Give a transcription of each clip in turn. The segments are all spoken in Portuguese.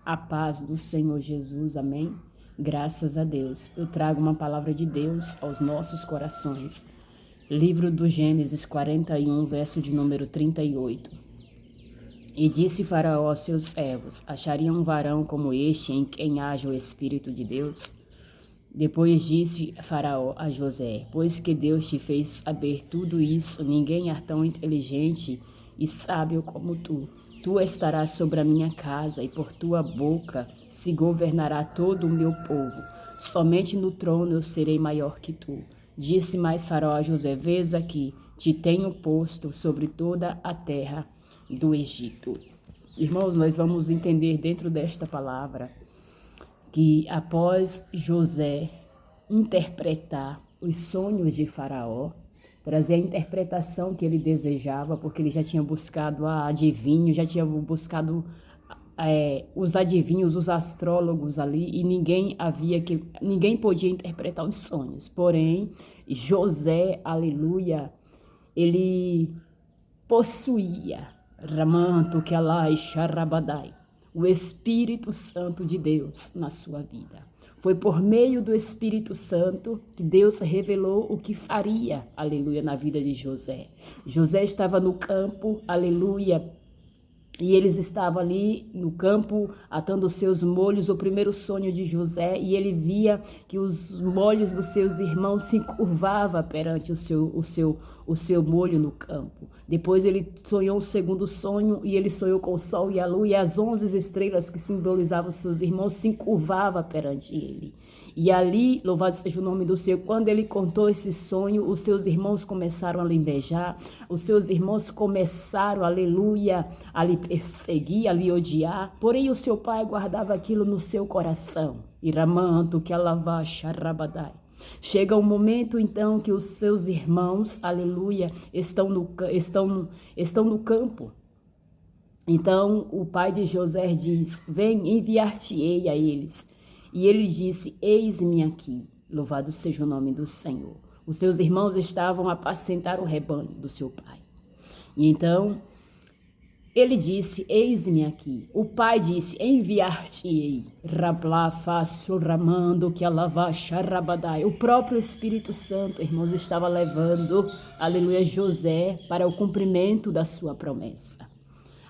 A paz do Senhor Jesus, amém? Graças a Deus. Eu trago uma palavra de Deus aos nossos corações. Livro do Gênesis 41, verso de número 38. E disse Faraó aos seus servos: achariam um varão como este em quem haja o Espírito de Deus? Depois disse Faraó a José: pois que Deus te fez saber tudo isso, ninguém é tão inteligente e sábio como tu. Tu estarás sobre a minha casa, e por tua boca se governará todo o meu povo. Somente no trono eu serei maior que tu. Disse mais Faraó a José: vês aqui, te tenho posto sobre toda a terra do Egito. Irmãos, nós vamos entender dentro desta palavra que após José interpretar os sonhos de Faraó, trazer a interpretação que ele desejava, porque ele já tinha buscado adivinhos, já tinha buscado os adivinhos, os astrólogos ali, e ninguém podia interpretar os sonhos. Porém, José, aleluia, ele possuía Ramanto que Alai Sharabadai, o Espírito Santo de Deus na sua vida. Foi por meio do Espírito Santo que Deus revelou o que faria, aleluia, na vida de José. José estava no campo, aleluia, e eles estavam ali no campo atando os seus molhos, o primeiro sonho de José, e ele via que os molhos dos seus irmãos se curvavam perante o seu molho no campo. Depois ele sonhou o segundo sonho, e ele sonhou com o sol e a lua, e as 11 estrelas que simbolizavam os seus irmãos se curvavam perante ele. E ali, louvado seja o nome do Senhor, quando ele contou esse sonho, os seus irmãos começaram a lhe invejar, os seus irmãos começaram, aleluia, a lhe perseguir, a lhe odiar. Porém, o seu pai guardava aquilo no seu coração. Iramanto que alava Sharabadai. Chega um momento, então, que os seus irmãos, aleluia, estão no campo. Então, o pai de José diz: vem, enviar-te-ei a eles. E ele disse: eis-me aqui, louvado seja o nome do Senhor. Os seus irmãos estavam a apacentar o rebanho do seu pai. E então, ele disse: eis-me aqui. O pai disse: enviar-te-ei. Rablá, fácil, ramando, que alava, charabadai. O próprio Espírito Santo, irmãos, estava levando, aleluia, José para o cumprimento da sua promessa.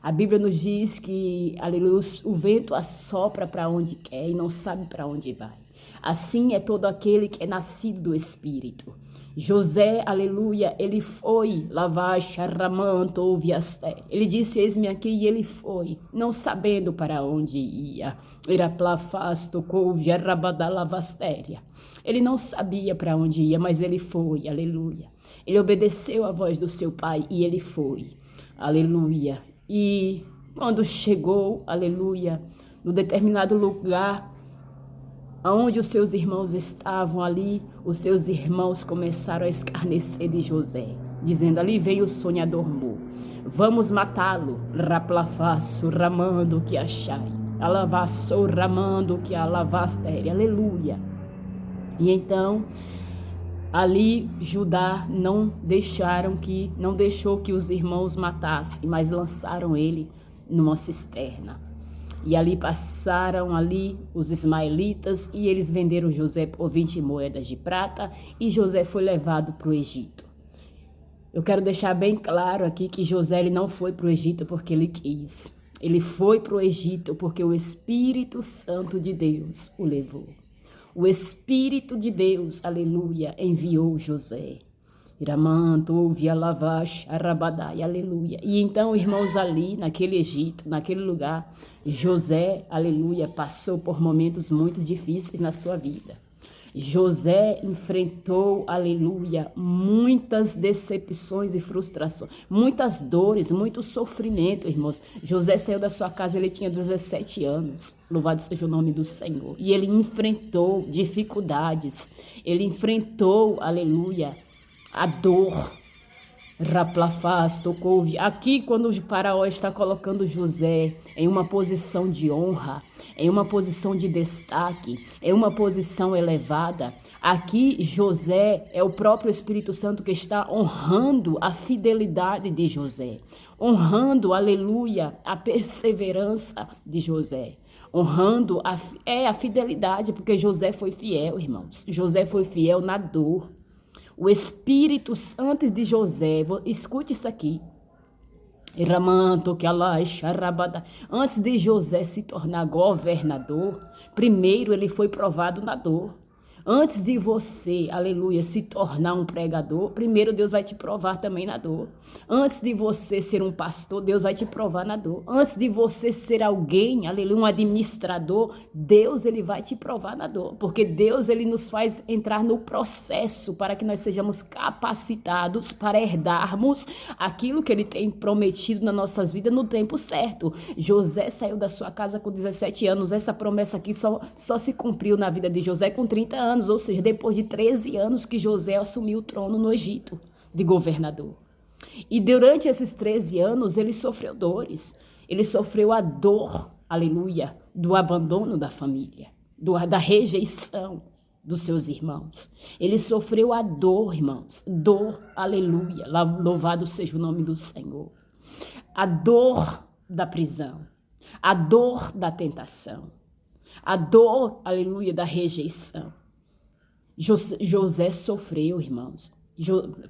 A Bíblia nos diz que, aleluia, o vento assopra para onde quer e não sabe para onde vai. Assim é todo aquele que é nascido do Espírito. José, aleluia, ele foi lavar Charramanto ou Viasté. Ele disse: eis-me aqui, e ele foi, não sabendo para onde ia. Iraplafasto couve arrabadalavastéria. Ele não sabia para onde ia, mas ele foi, aleluia. Ele obedeceu à voz do seu pai e ele foi, aleluia. E quando chegou, aleluia, no determinado lugar onde os seus irmãos estavam ali, os seus irmãos começaram a escarnecer de José, dizendo: ali veio o sonhador Mo, vamos matá-lo. Raplafaço, ramando que achai, alavaçou, ramando que alavastere, aleluia. E então, ali Judá não deixou que os irmãos matassem, mas lançaram ele numa cisterna. E ali passaram os ismaelitas, e eles venderam José por 20 moedas de prata, e José foi levado para o Egito. Eu quero deixar bem claro aqui que José ele não foi para o Egito porque ele quis. Ele foi para o Egito porque o Espírito Santo de Deus o levou. O Espírito de Deus, aleluia, enviou José. Iramanto, ouvi a lavash, arabadai, aleluia. E então, irmãos, ali naquele Egito, naquele lugar, José, aleluia, passou por momentos muito difíceis na sua vida. José enfrentou, aleluia, muitas decepções e frustrações, muitas dores, muito sofrimento, irmãos. José saiu da sua casa, ele tinha 17 anos, louvado seja o nome do Senhor. E ele enfrentou dificuldades, ele enfrentou, aleluia, a dor. Raplafaz, tocou. Aqui, quando o Faraó está colocando José em uma posição de honra, em uma posição de destaque, em uma posição elevada, aqui José é o próprio Espírito Santo que está honrando a fidelidade de José, honrando, aleluia, a perseverança de José, honrando a fidelidade, porque José foi fiel, irmãos. José foi fiel na dor. O Espírito, antes de José, escute isso aqui. Antes de José se tornar governador, primeiro ele foi provado na dor. Antes de você, aleluia, se tornar um pregador, primeiro Deus vai te provar também na dor. Antes de você ser um pastor, Deus vai te provar na dor. Antes de você ser alguém, aleluia, um administrador, Deus ele vai te provar na dor. Porque Deus ele nos faz entrar no processo para que nós sejamos capacitados para herdarmos aquilo que ele tem prometido nas nossas vidas no tempo certo. José saiu da sua casa com 17 anos. Essa promessa aqui só se cumpriu na vida de José com 30 anos. Ou seja, depois de 13 anos que José assumiu o trono no Egito de governador. E durante esses 13 anos ele sofreu dores, ele sofreu a dor, aleluia, do abandono da família, da rejeição dos seus irmãos. Ele sofreu a dor, irmãos, dor, aleluia, louvado seja o nome do Senhor. A dor da prisão, a dor da tentação, a dor, aleluia, da rejeição. José sofreu, irmãos.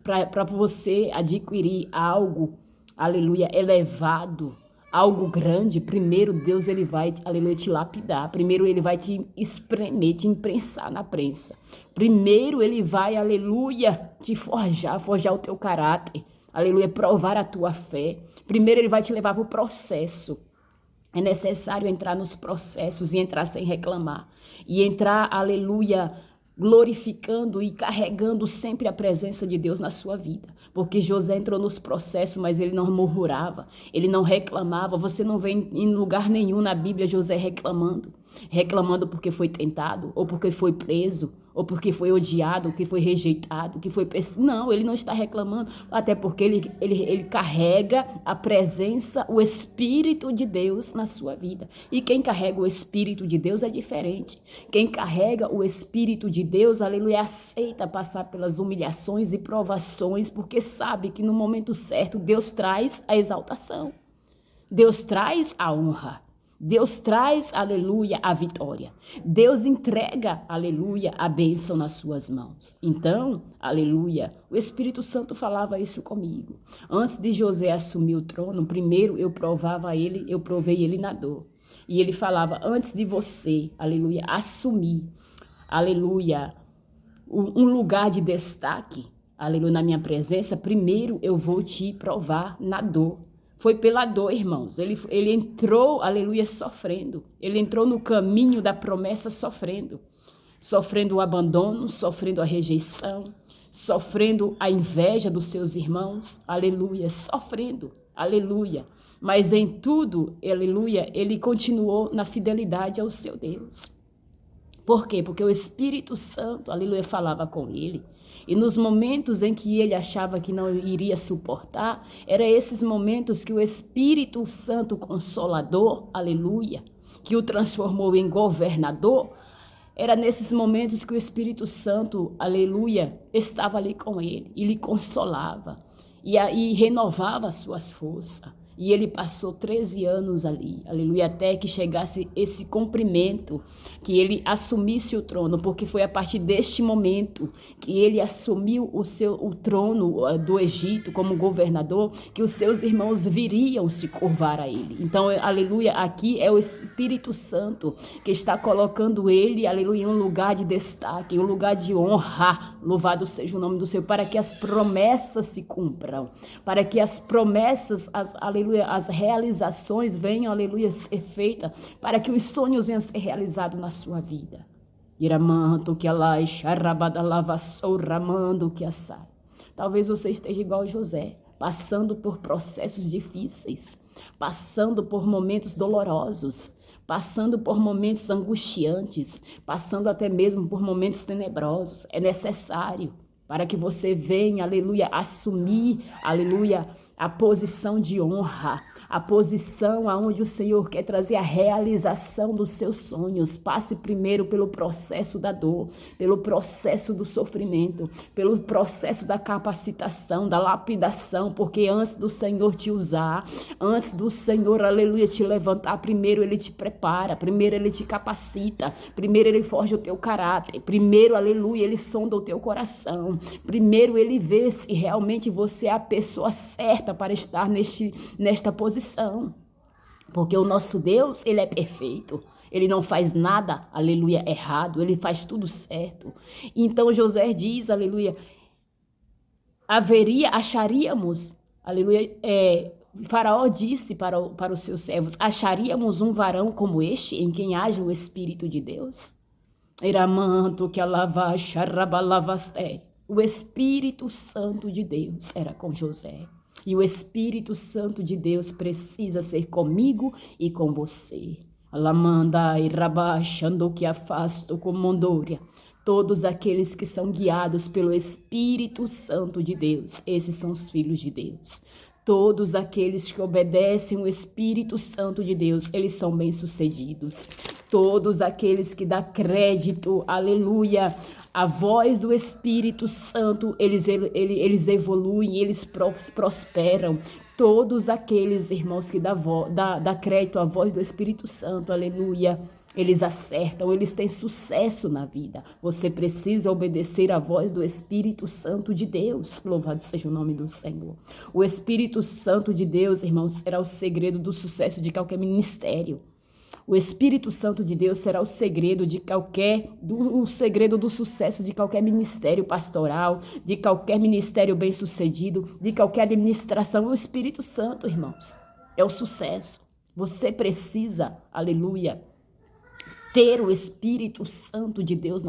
Para você adquirir algo, aleluia, elevado, algo grande, primeiro Deus ele vai, aleluia, te lapidar. Primeiro ele vai te espremer, te imprensar na prensa. Primeiro ele vai, aleluia, te forjar o teu caráter. Aleluia, provar a tua fé. Primeiro ele vai te levar para o processo. É necessário entrar nos processos e entrar sem reclamar. E entrar, aleluia, glorificando e carregando sempre a presença de Deus na sua vida. Porque José entrou nos processos, mas ele não murmurava, ele não reclamava. Você não vê em lugar nenhum na Bíblia José reclamando porque foi tentado, ou porque foi preso, ou porque foi odiado, ou que foi rejeitado, que foi... Não, ele não está reclamando, até porque ele carrega a presença, o Espírito de Deus na sua vida. E quem carrega o Espírito de Deus é diferente. Quem carrega o Espírito de Deus, aleluia, aceita passar pelas humilhações e provações, porque sabe que no momento certo Deus traz a exaltação. Deus traz a honra. Deus traz, aleluia, a vitória. Deus entrega, aleluia, a bênção nas suas mãos. Então, aleluia, o Espírito Santo falava isso comigo. Antes de José assumir o trono, primeiro eu provei ele na dor. E ele falava, antes de você, aleluia, assumir, aleluia, um lugar de destaque, aleluia, na minha presença, primeiro eu vou te provar na dor. Foi pela dor, irmãos. Ele entrou, aleluia, sofrendo. Ele entrou no caminho da promessa sofrendo. Sofrendo o abandono, sofrendo a rejeição, sofrendo a inveja dos seus irmãos, aleluia, sofrendo, aleluia. Mas em tudo, aleluia, ele continuou na fidelidade ao seu Deus. Por quê? Porque o Espírito Santo, aleluia, falava com ele. E nos momentos em que ele achava que não iria suportar, eram esses momentos que o Espírito Santo Consolador, aleluia, que o transformou em governador, era nesses momentos que o Espírito Santo, aleluia, estava ali com ele e lhe consolava e renovava as suas forças. E ele passou 13 anos ali, aleluia, até que chegasse esse cumprimento, que ele assumisse o trono, porque foi a partir deste momento que ele assumiu o trono do Egito como governador, que os seus irmãos viriam se curvar a ele. Então, aleluia, aqui é o Espírito Santo que está colocando ele, aleluia, em um lugar de destaque, em um lugar de honra, louvado seja o nome do Senhor, para que as promessas se cumpram, para que as promessas, aleluia, as realizações venham, aleluia, ser feitas, para que os sonhos venham a ser realizados na sua vida. Talvez você esteja igual a José, passando por processos difíceis, passando por momentos dolorosos, passando por momentos angustiantes, passando até mesmo por momentos tenebrosos. É necessário para que você venha, aleluia, assumir, aleluia, a posição de honra, a posição aonde o Senhor quer trazer a realização dos seus sonhos. Passe primeiro pelo processo da dor, pelo processo do sofrimento, pelo processo da capacitação, da lapidação, porque antes do Senhor te usar, antes do Senhor, aleluia, te levantar, primeiro Ele te prepara, primeiro Ele te capacita, primeiro Ele forja o teu caráter, primeiro, aleluia, Ele sonda o teu coração, primeiro Ele vê se realmente você é a pessoa certa para estar nesta posição, porque o nosso Deus, Ele é perfeito. Ele não faz nada, aleluia, errado. Ele faz tudo certo. Então José diz, aleluia, acharíamos, aleluia, Faraó disse para os seus servos, acharíamos um varão como este, em quem haja o Espírito de Deus? Iramanto que alava xarabalavasté. O Espírito Santo de Deus era com José. E o Espírito Santo de Deus precisa ser comigo e com você. Alamanda e rabachando que afasto com mondória. Todos aqueles que são guiados pelo Espírito Santo de Deus, esses são os filhos de Deus. Todos aqueles que obedecem o Espírito Santo de Deus, eles são bem-sucedidos. Todos aqueles que dão crédito, aleluia, à voz do Espírito Santo, eles evoluem, eles prosperam. Todos aqueles irmãos que dão crédito à voz do Espírito Santo, aleluia, eles acertam, eles têm sucesso na vida. Você precisa obedecer à voz do Espírito Santo de Deus. Louvado seja o nome do Senhor. O Espírito Santo de Deus, irmãos, será o segredo do sucesso de qualquer ministério. O Espírito Santo de Deus será o segredo segredo do sucesso de qualquer ministério pastoral, de qualquer ministério bem-sucedido, de qualquer administração. O Espírito Santo, irmãos, é o sucesso. Você precisa, aleluia, ter o Espírito Santo de Deus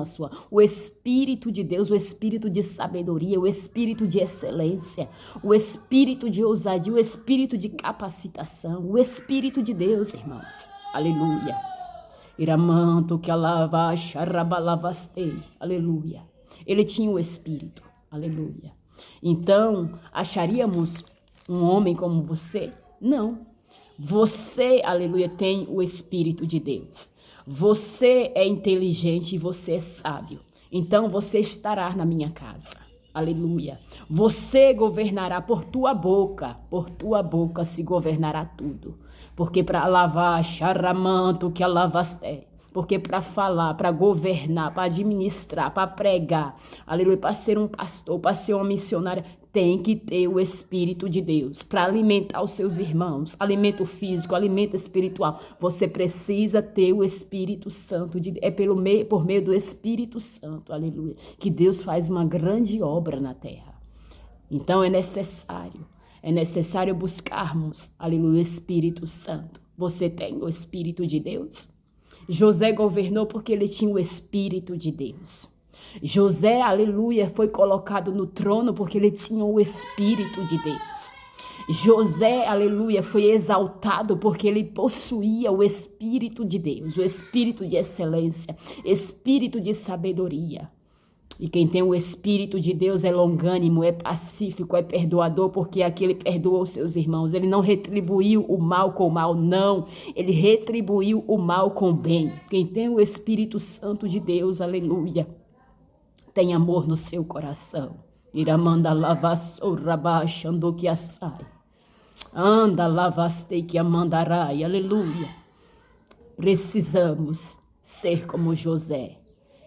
o Espírito de Deus, o Espírito de sabedoria, o Espírito de excelência, o Espírito de ousadia, o Espírito de capacitação, o Espírito de Deus, irmãos. Aleluia. Iramanto que alava xarabalavastei. Aleluia. Ele tinha o Espírito. Aleluia. Então, acharíamos um homem como você? Não. Você, aleluia, tem o Espírito de Deus. Você é inteligente e você é sábio. Então você estará na minha casa. Aleluia. Você governará por tua boca se governará tudo. Porque para lavar, charamanto que alavaste. Porque para falar, para governar, para administrar, para pregar, aleluia, para ser um pastor, para ser uma missionária, tem que ter o Espírito de Deus para alimentar os seus irmãos, alimento físico, alimento espiritual. Você precisa ter o Espírito Santo, por meio do Espírito Santo, aleluia, que Deus faz uma grande obra na terra. Então é necessário buscarmos, aleluia, o Espírito Santo. Você tem o Espírito de Deus? José governou porque ele tinha o Espírito de Deus. José, aleluia, foi colocado no trono porque ele tinha o Espírito de Deus. José, aleluia, foi exaltado porque ele possuía o Espírito de Deus, o Espírito de excelência, Espírito de sabedoria. E quem tem o Espírito de Deus é longânimo, é pacífico, é perdoador, porque aqui ele perdoou os seus irmãos. Ele não retribuiu o mal com o mal, não. Ele retribuiu o mal com o bem. Quem tem o Espírito Santo de Deus, aleluia, tem amor no seu coração. Iramanda lavassou que assai. Anda lavastei que amandarai, aleluia. Precisamos ser como José.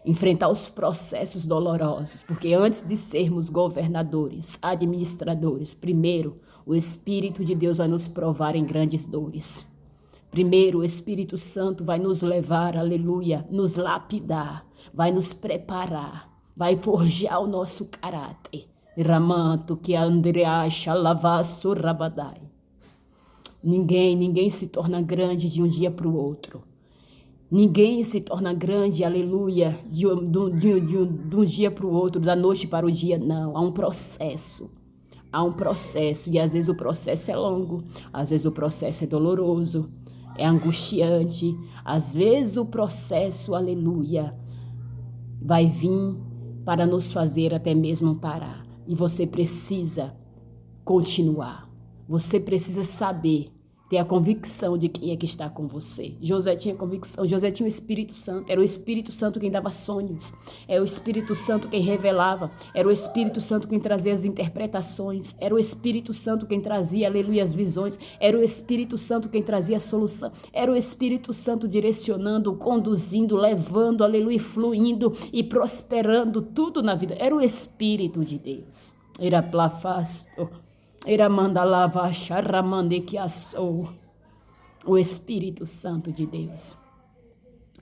Enfrentar os processos dolorosos, porque antes de sermos governadores, administradores, primeiro o Espírito de Deus vai nos provar em grandes dores. Primeiro o Espírito Santo vai nos levar, aleluia, nos lapidar, vai nos preparar, vai forjar o nosso caráter. Ramanto que andreacha lavasso rabadai. Ninguém se torna grande de um dia para o outro. Ninguém se torna grande, aleluia, de um dia para o outro, da noite para o dia, não. Há um processo, e às vezes o processo é longo, às vezes o processo é doloroso, é angustiante, às vezes o processo, aleluia, vai vir para nos fazer até mesmo parar. E você precisa continuar, você precisa saber Ter a convicção de quem é que está com você. José tinha convicção, José tinha o Espírito Santo, era o Espírito Santo quem dava sonhos, era o Espírito Santo quem revelava, era o Espírito Santo quem trazia as interpretações, era o Espírito Santo quem trazia, aleluia, as visões, era o Espírito Santo quem trazia a solução, era o Espírito Santo direcionando, conduzindo, levando, aleluia, fluindo e prosperando tudo na vida, era o Espírito de Deus. Era plafasto. Era mandalava charramande que assou o Espírito Santo de Deus.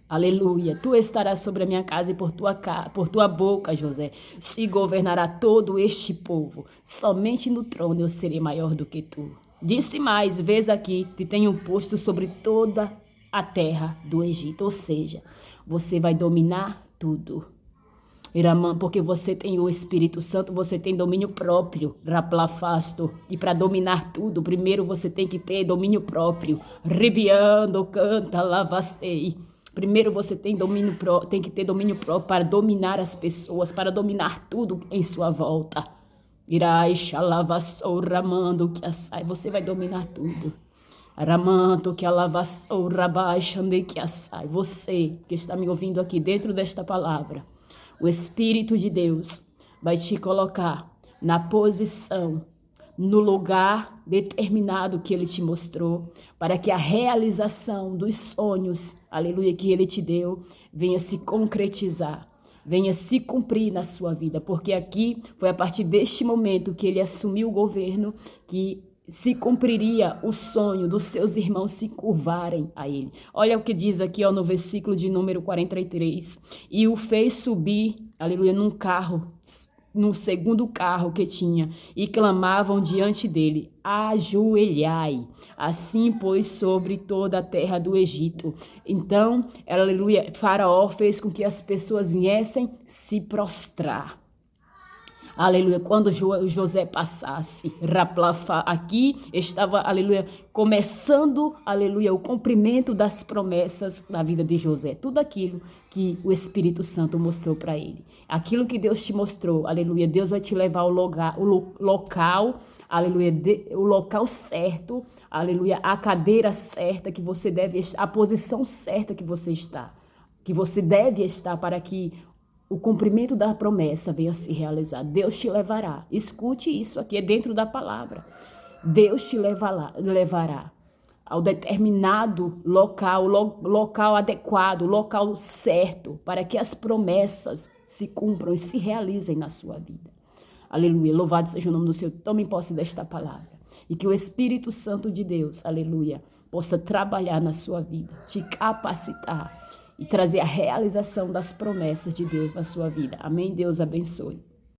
Aleluia. Tu estarás sobre a minha casa e por tua boca, José, se governará todo este povo. Somente no trono eu serei maior do que tu. Disse mais, vês aqui, te tenho posto sobre toda a terra do Egito. Ou seja, você vai dominar tudo. Porque você tem o Espírito Santo, você tem domínio próprio, raplafasto. E para dominar tudo, primeiro você tem que ter domínio próprio. Ribiando, canta, lavastei. Primeiro você tem que ter domínio próprio para dominar as pessoas, para dominar tudo em sua volta. Irai, xalavassou, ramando, que assai. Você vai dominar tudo. Ramanto, que alavassou, rabaixande, que assai. Você que está me ouvindo aqui dentro desta palavra. O Espírito de Deus vai te colocar na posição, no lugar determinado que Ele te mostrou, para que a realização dos sonhos, aleluia, que Ele te deu, venha se concretizar, venha se cumprir na sua vida. Porque aqui foi a partir deste momento que Ele assumiu o governo que se cumpriria o sonho dos seus irmãos se curvarem a ele. Olha o que diz aqui no versículo de número 43. E o fez subir, aleluia, num carro, no segundo carro que tinha, e clamavam diante dele, ajoelhai, assim pois sobre toda a terra do Egito. Então, aleluia, Faraó fez com que as pessoas viessem se prostrar. Aleluia, quando José passasse, aqui estava, aleluia, começando, aleluia, o cumprimento das promessas da vida de José. Tudo aquilo que o Espírito Santo mostrou para ele. Aquilo que Deus te mostrou, aleluia, Deus vai te levar ao local, aleluia, o local certo, aleluia, a cadeira certa que você deve estar, a posição certa que você está, que você deve estar para que o cumprimento da promessa venha se realizar. Deus te levará. Escute isso aqui, é dentro da palavra. Deus te levará ao determinado local, local adequado, local certo, para que as promessas se cumpram e se realizem na sua vida. Aleluia. Louvado seja o nome do Senhor. Tome posse desta palavra. E que o Espírito Santo de Deus, aleluia, possa trabalhar na sua vida, te capacitar e trazer a realização das promessas de Deus na sua vida. Amém? Deus abençoe.